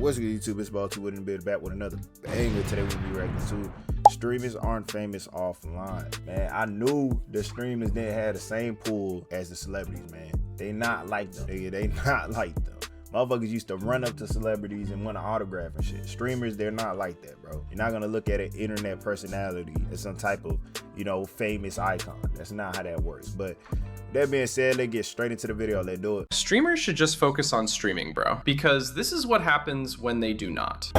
What's good, YouTube? It's Ball 2 with bit back with another banger. Today we'll be reacting to streamers aren't famous offline. Man, I knew the streamers didn't have the same pull as the celebrities, man. They not like them. They not like them. Motherfuckers used to run up to celebrities and want an autograph and shit. Streamers, they're not like that, bro. You're not gonna look at an internet personality as some type of, famous icon. That's not how that works. But that being said, let's get straight into the video. Let's do it. Streamers should just focus on streaming, bro. Because this is what happens when they do not.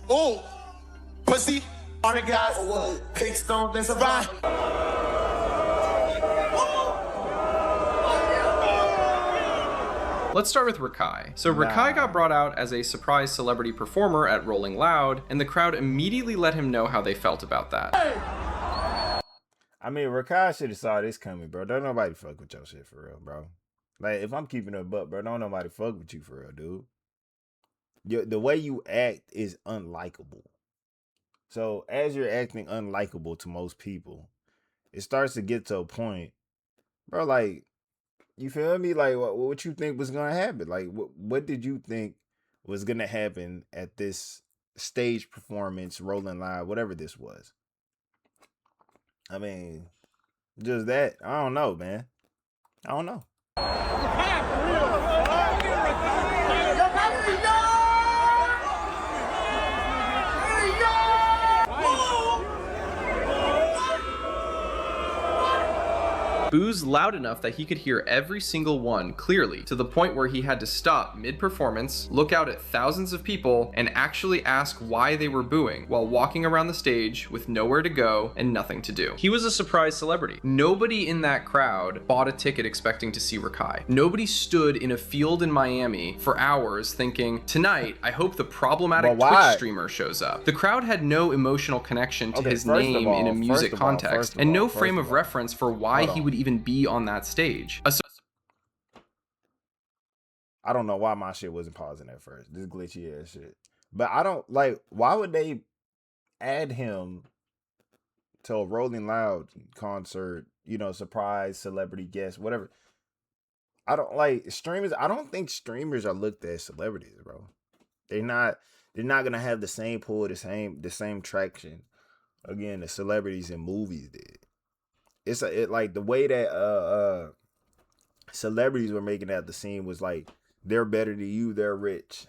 Oh, pussy, all the guys, pink stones, they survive. Let's start with Rakai. So Rakai got brought out as a surprise celebrity performer at Rolling Loud, and the crowd immediately let him know how they felt about that. I mean, Rakai should have saw this coming, bro. Don't nobody fuck with your shit for real, bro. Like, if I'm keeping it a buck, bro, don't nobody fuck with you for real, dude. The way you act is unlikable. So as you're acting unlikable to most people, it starts to get to a point, bro, like, you feel me? Like, what you think was going to happen? Like, what did you think was going to happen at this stage performance, Rolling Live, whatever this was? I mean, just that. I don't know, man. I don't know. Boos loud enough that he could hear every single one clearly, to the point where he had to stop mid-performance, look out at thousands of people, and actually ask why they were booing while walking around the stage with nowhere to go and nothing to do. He was a surprise celebrity. Nobody in that crowd bought a ticket expecting to see Rakai. Nobody stood in a field in Miami for hours thinking, tonight, I hope the problematic Twitch streamer shows up. The crowd had no emotional connection to his name in a music context, and no frame of reference for why he would even be on that stage. I don't know why my shit wasn't pausing at first. This glitchy ass shit. But I don't like, why would they add him to a Rolling Loud concert, surprise celebrity guest, whatever? I don't like streamers. I don't think streamers are looked at as celebrities, bro. They're not gonna have the same pull, the same traction again the celebrities in movies did. It's like the way that celebrities were making out the scene was like, they're better than you, they're rich.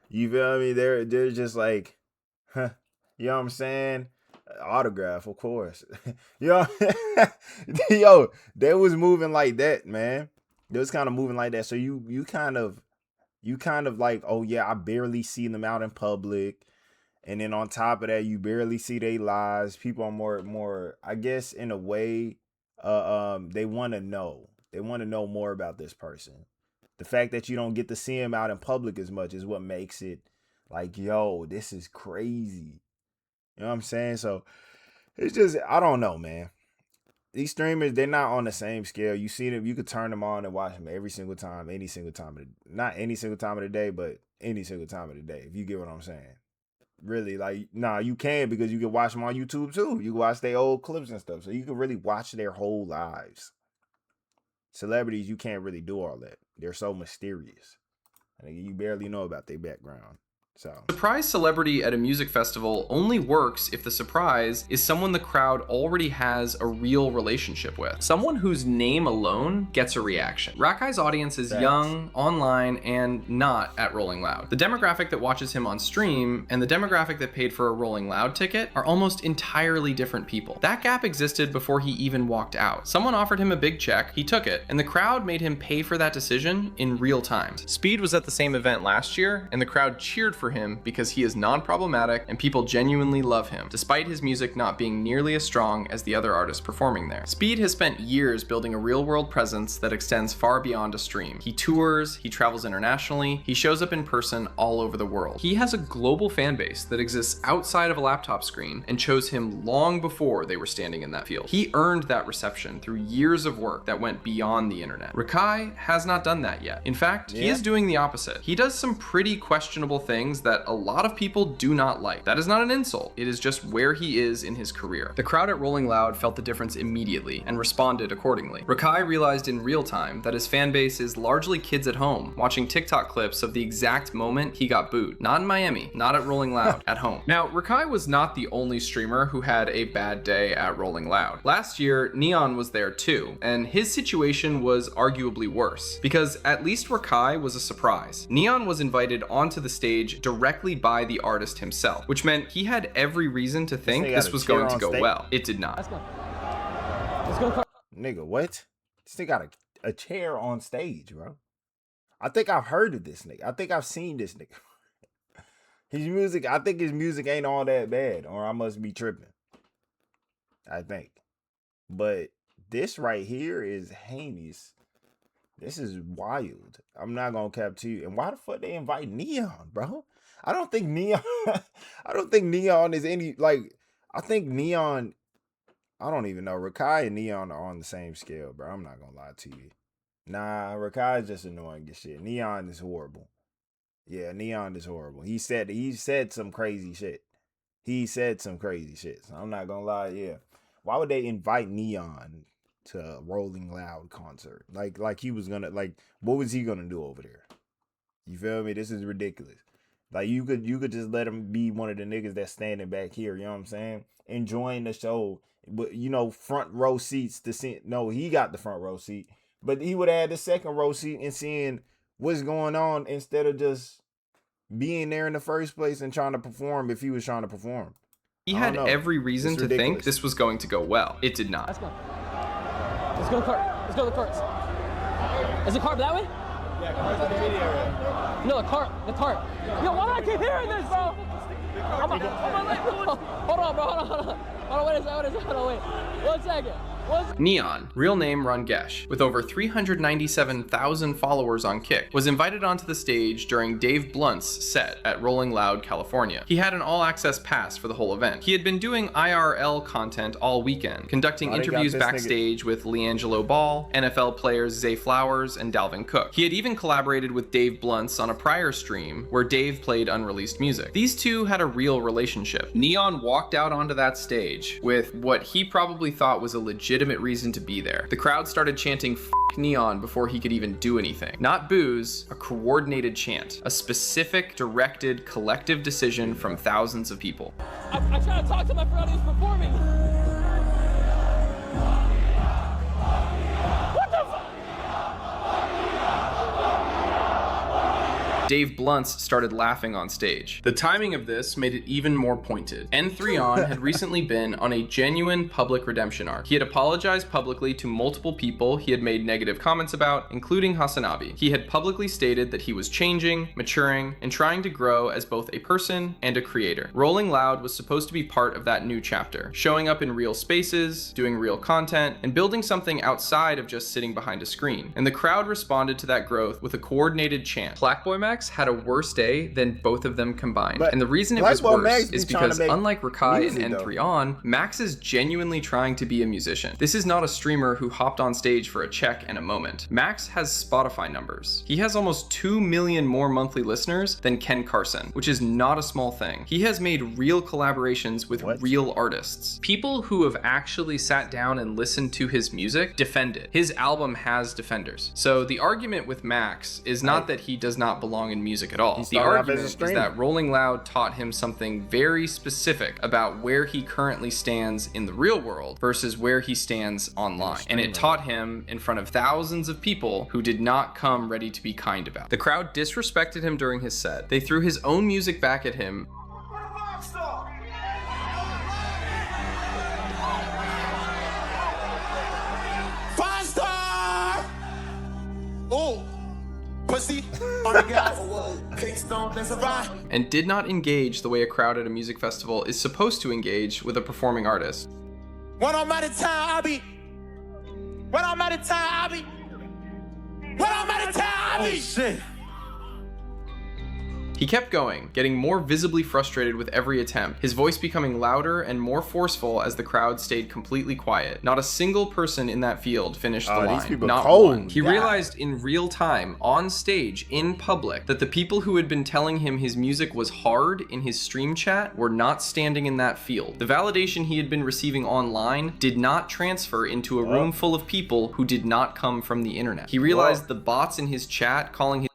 You feel me? They're just like, you know what I'm saying? Autograph, of course. Yo, they was moving like that, man. They was kind of moving like that. So you kind of like, oh yeah, I barely see them out in public. And then on top of that, you barely see their lives. People are more, I guess, in a way, they want to know. They want to know more about this person. The fact that you don't get to see him out in public as much is what makes it like, yo, this is crazy. You know what I'm saying? So it's just, I don't know, man. These streamers, they're not on the same scale. You see them, you could turn them on and watch them every single time, any single time of the, not any single time of the day, but any single time of the day, if you get what I'm saying. Really, like, nah, you can, because you can watch them on YouTube too. You can watch their old clips and stuff, so you can really watch their whole lives. Celebrities, you can't really do all that. They're so mysterious. I mean, you barely know about their background. So, surprise celebrity at a music festival only works if the surprise is someone the crowd already has a real relationship with. Someone whose name alone gets a reaction. Rakai's audience is young, online, and not at Rolling Loud. The demographic that watches him on stream and the demographic that paid for a Rolling Loud ticket are almost entirely different people. That gap existed before he even walked out. Someone offered him a big check, he took it, and the crowd made him pay for that decision in real time. Speed was at the same event last year, and the crowd cheered for him because he is non-problematic and people genuinely love him, despite his music not being nearly as strong as the other artists performing there. Speed has spent years building a real-world presence that extends far beyond a stream. He tours, he travels internationally, he shows up in person all over the world. He has a global fan base that exists outside of a laptop screen and chose him long before they were standing in that field. He earned that reception through years of work that went beyond the internet. Rakai has not done that yet. In fact, he is doing the opposite. He does some pretty questionable things that a lot of people do not like. That is not an insult. It is just where he is in his career. The crowd at Rolling Loud felt the difference immediately and responded accordingly. Rakai realized in real time that his fan base is largely kids at home watching TikTok clips of the exact moment he got booed. Not in Miami, not at Rolling Loud, at home. Now, Rakai was not the only streamer who had a bad day at Rolling Loud. Last year, Neon was there too, and his situation was arguably worse, because at least Rakai was a surprise. Neon was invited onto the stage directly by the artist himself, which meant he had every reason to think this was going to go well. It did not. Let's go. Nigga, what? This nigga got a chair on stage, bro. I think I've heard of this nigga. I think I've seen this nigga. I think his music ain't all that bad, or I must be tripping. I think. But this right here is heinous. This is wild. I'm not gonna cap to you. And why the fuck they invite Neon, bro? I don't think Neon is any, like, I think Neon, I don't even know. Rakai and Neon are on the same scale, bro. I'm not gonna lie to you. Nah, Rakai is just annoying as shit. Neon is horrible. Yeah, Neon is horrible. He said some crazy shit. So I'm not gonna lie, yeah. Why would they invite Neon to a Rolling Loud concert? Like he was gonna, like, what was he gonna do over there? You feel me? This is ridiculous. Like, you could just let him be one of the niggas that's standing back here, you know what I'm saying? Enjoying the show. But, you know, front row seats to see. No, he got the front row seat. But he would have the second row seat and seeing what's going on instead of just being there in the first place and trying to perform if he was trying to perform. He had every reason to think this was going to go well. It did not. Let's go. Let's go to the cart. Let's go to the carts. Is the cart that way? Yeah, car's in the media area. No, the cart. Yo, why do I keep hearing this, bro? Hold on, bro. Hold on, wait. 1 second. Neon, real name Rangesh, with over 397,000 followers on Kick, was invited onto the stage during Dave Blunt's set at Rolling Loud, California. He had an all-access pass for the whole event. He had been doing IRL content all weekend, conducting interviews backstage with LiAngelo Ball, NFL players Zay Flowers, and Dalvin Cook. He had even collaborated with Dave Blunt's on a prior stream where Dave played unreleased music. These two had a real relationship. Neon walked out onto that stage with what he probably thought was a legitimate reason to be there. The crowd started chanting "F Neon" before he could even do anything. Not boos, a coordinated chant, a specific, directed, collective decision from thousands of people. I tried to talk to him, I forgot he was performing. What the fuck? Dave Blunts started laughing on stage. The timing of this made it even more pointed. N3On had recently been on a genuine public redemption arc. He had apologized publicly to multiple people he had made negative comments about, including Hasanabi. He had publicly stated that he was changing, maturing, and trying to grow as both a person and a creator. Rolling Loud was supposed to be part of that new chapter, showing up in real spaces, doing real content, and building something outside of just sitting behind a screen. And the crowd responded to that growth with a coordinated chant. Black Boy Max had a worse day than both of them combined. And the reason it was worse is because, unlike Rakai and N3On, Max is genuinely trying to be a musician. This is not a streamer who hopped on stage for a check and a moment. Max has Spotify numbers. He has almost 2 million more monthly listeners than Ken Carson, which is not a small thing. He has made real collaborations with real artists. People who have actually sat down and listened to his music defend it. His album has defenders. So the argument with Max is not that he does not belong in music at all. The argument is that Rolling Loud taught him something very specific about where he currently stands in the real world versus where he stands online. And it taught him in front of thousands of people who did not come ready to be kind about. The crowd disrespected him during his set. They threw his own music back at him. Five star! Oh, pussy on the gas. Pink Stone, that's a ride. and did not engage the way a crowd at a music festival is supposed to engage with a performing artist. When I'm out of town, I'll be. When I'm out of town, I'll be. When I'm out of town, I'll be. Shit. He kept going, getting more visibly frustrated with every attempt, his voice becoming louder and more forceful as the crowd stayed completely quiet. Not a single person in that field finished the These line. people Not cold. one. He realized in real time, on stage, in public, that the people who had been telling him his music was hard in his stream chat were not standing in that field. The validation he had been receiving online did not transfer into a room full of people who did not come from the internet. He realized the bots in his chat calling his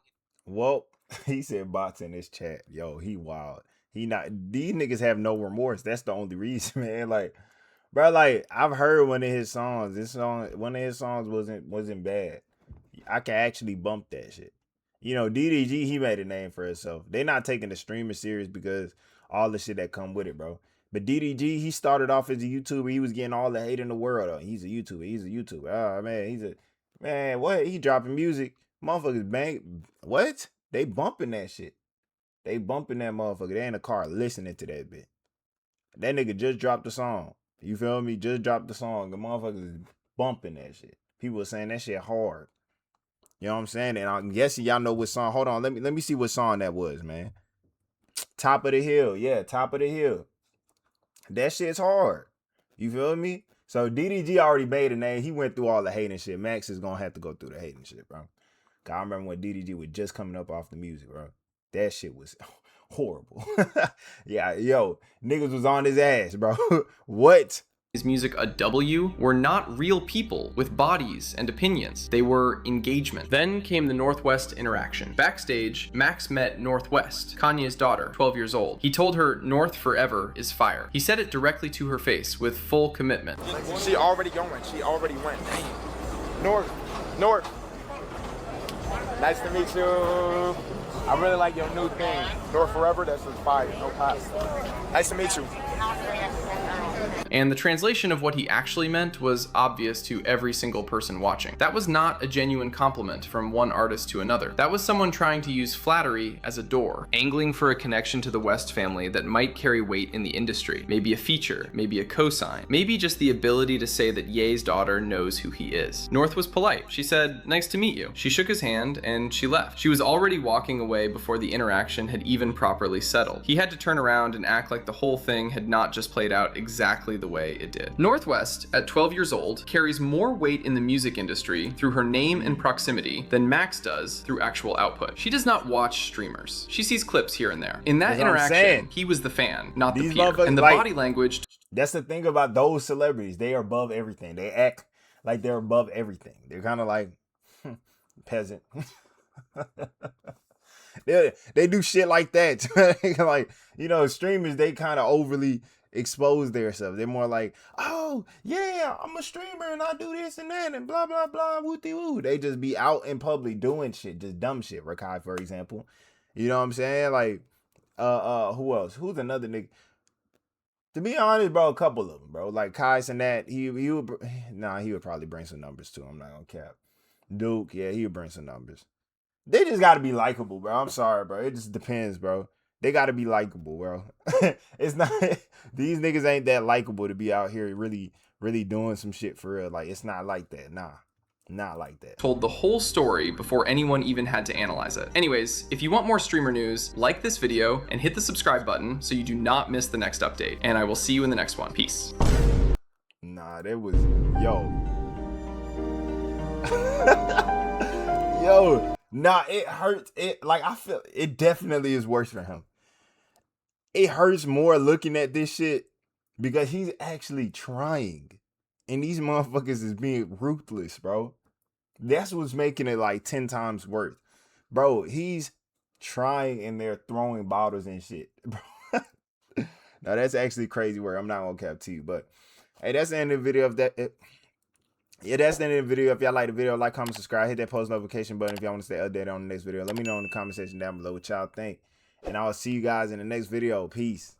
Well, he said bots in this chat. Yo, he wild. He not. These niggas have no remorse. That's the only reason, man. Like, bro, like I've heard one of his songs. One of his songs wasn't bad. I can actually bump that shit. You know, DDG, he made a name for himself. They're not taking the streamer serious because all the shit that come with it, bro. But DDG, he started off as a YouTuber. He was getting all the hate in the world. Oh, he's a YouTuber. Oh man, what? He dropping music. Motherfuckers bang. What? They bumping that shit. They bumping that motherfucker. They in the car listening to that bit. That nigga just dropped the song. You feel me? Just dropped the song. The motherfuckers is bumping that shit. People are saying that shit hard. You know what I'm saying? And I'm guessing y'all know what song. Hold on. Let me see what song that was, man. Top of the Hill. Yeah, Top of the Hill. That shit's hard. You feel me? So DDG already made a name. He went through all the hating shit. Max is gonna have to go through the hating shit, bro. I remember when DDG was just coming up off the music, bro. That shit was horrible. Yeah, yo, niggas was on his ass, bro. What? his music a W were not real people with bodies and opinions. They were engagement. Then came the Northwest interaction. Backstage, Max met Northwest, Kanye's daughter, 12 years old. He told her North forever is fire. He said it directly to her face with full commitment. She already going. She already went. Damn. North. Nice to meet you. I really like your new thing. North forever, that's just fire. No cops. Nice to meet you. And the translation of what he actually meant was obvious to every single person watching. That was not a genuine compliment from one artist to another. That was someone trying to use flattery as a door, angling for a connection to the West family that might carry weight in the industry. Maybe a feature, maybe a cosign, maybe just the ability to say that Ye's daughter knows who he is. North was polite. She said, "Nice to meet you." She shook his hand and she left. She was already walking away before the interaction had even properly settled. He had to turn around and act like the whole thing had not just played out exactly the way it did. Northwest, at 12 years old, carries more weight in the music industry through her name and proximity than Max does through actual output. She does not watch streamers. She sees clips here and there. In that interaction, he was the fan, not the peer. And the body language. That's the thing about those celebrities. They are above everything. They act like they're above everything. They're kind of like peasant. They do shit like that. Like, you know, streamers, they kind of overly expose themselves. They're more like, oh yeah, I'm a streamer and I do this and that and blah blah blah wooty woo. They just be out in public doing shit, just dumb shit. Rakai, for example. You know what I'm saying? Like, who else? Who's another nigga? To be honest, bro, a couple of them, bro. Like Kais and that, he would probably bring some numbers too. I'm not gonna cap. Duke, yeah, he would bring some numbers. They just gotta be likable, bro. I'm sorry, bro. It just depends, bro. They gotta be likable, bro. It's not, these niggas ain't that likable to be out here really, really doing some shit for real. Like, it's not like that. Nah, not like that. Told the whole story before anyone even had to analyze it. Anyways, if you want more streamer news, like this video and hit the subscribe button so you do not miss the next update. And I will see you in the next one. Peace. Nah, that was, yo. Yo. Nah, it hurts. I feel it definitely is worse for him. It hurts more looking at this shit because he's actually trying. And these motherfuckers is being ruthless, bro. That's what's making it like 10 times worse. Bro, he's trying and they're throwing bottles and shit. Bro. Now, that's actually crazy work. I'm not gonna cap to you. But, hey, that's the end of the video of that. Yeah, that's the end of the video. If y'all like the video, like, comment, subscribe, hit that post notification button if y'all want to stay updated on the next video. Let me know in the comment section down below what y'all think. And I'll see you guys in the next video. Peace.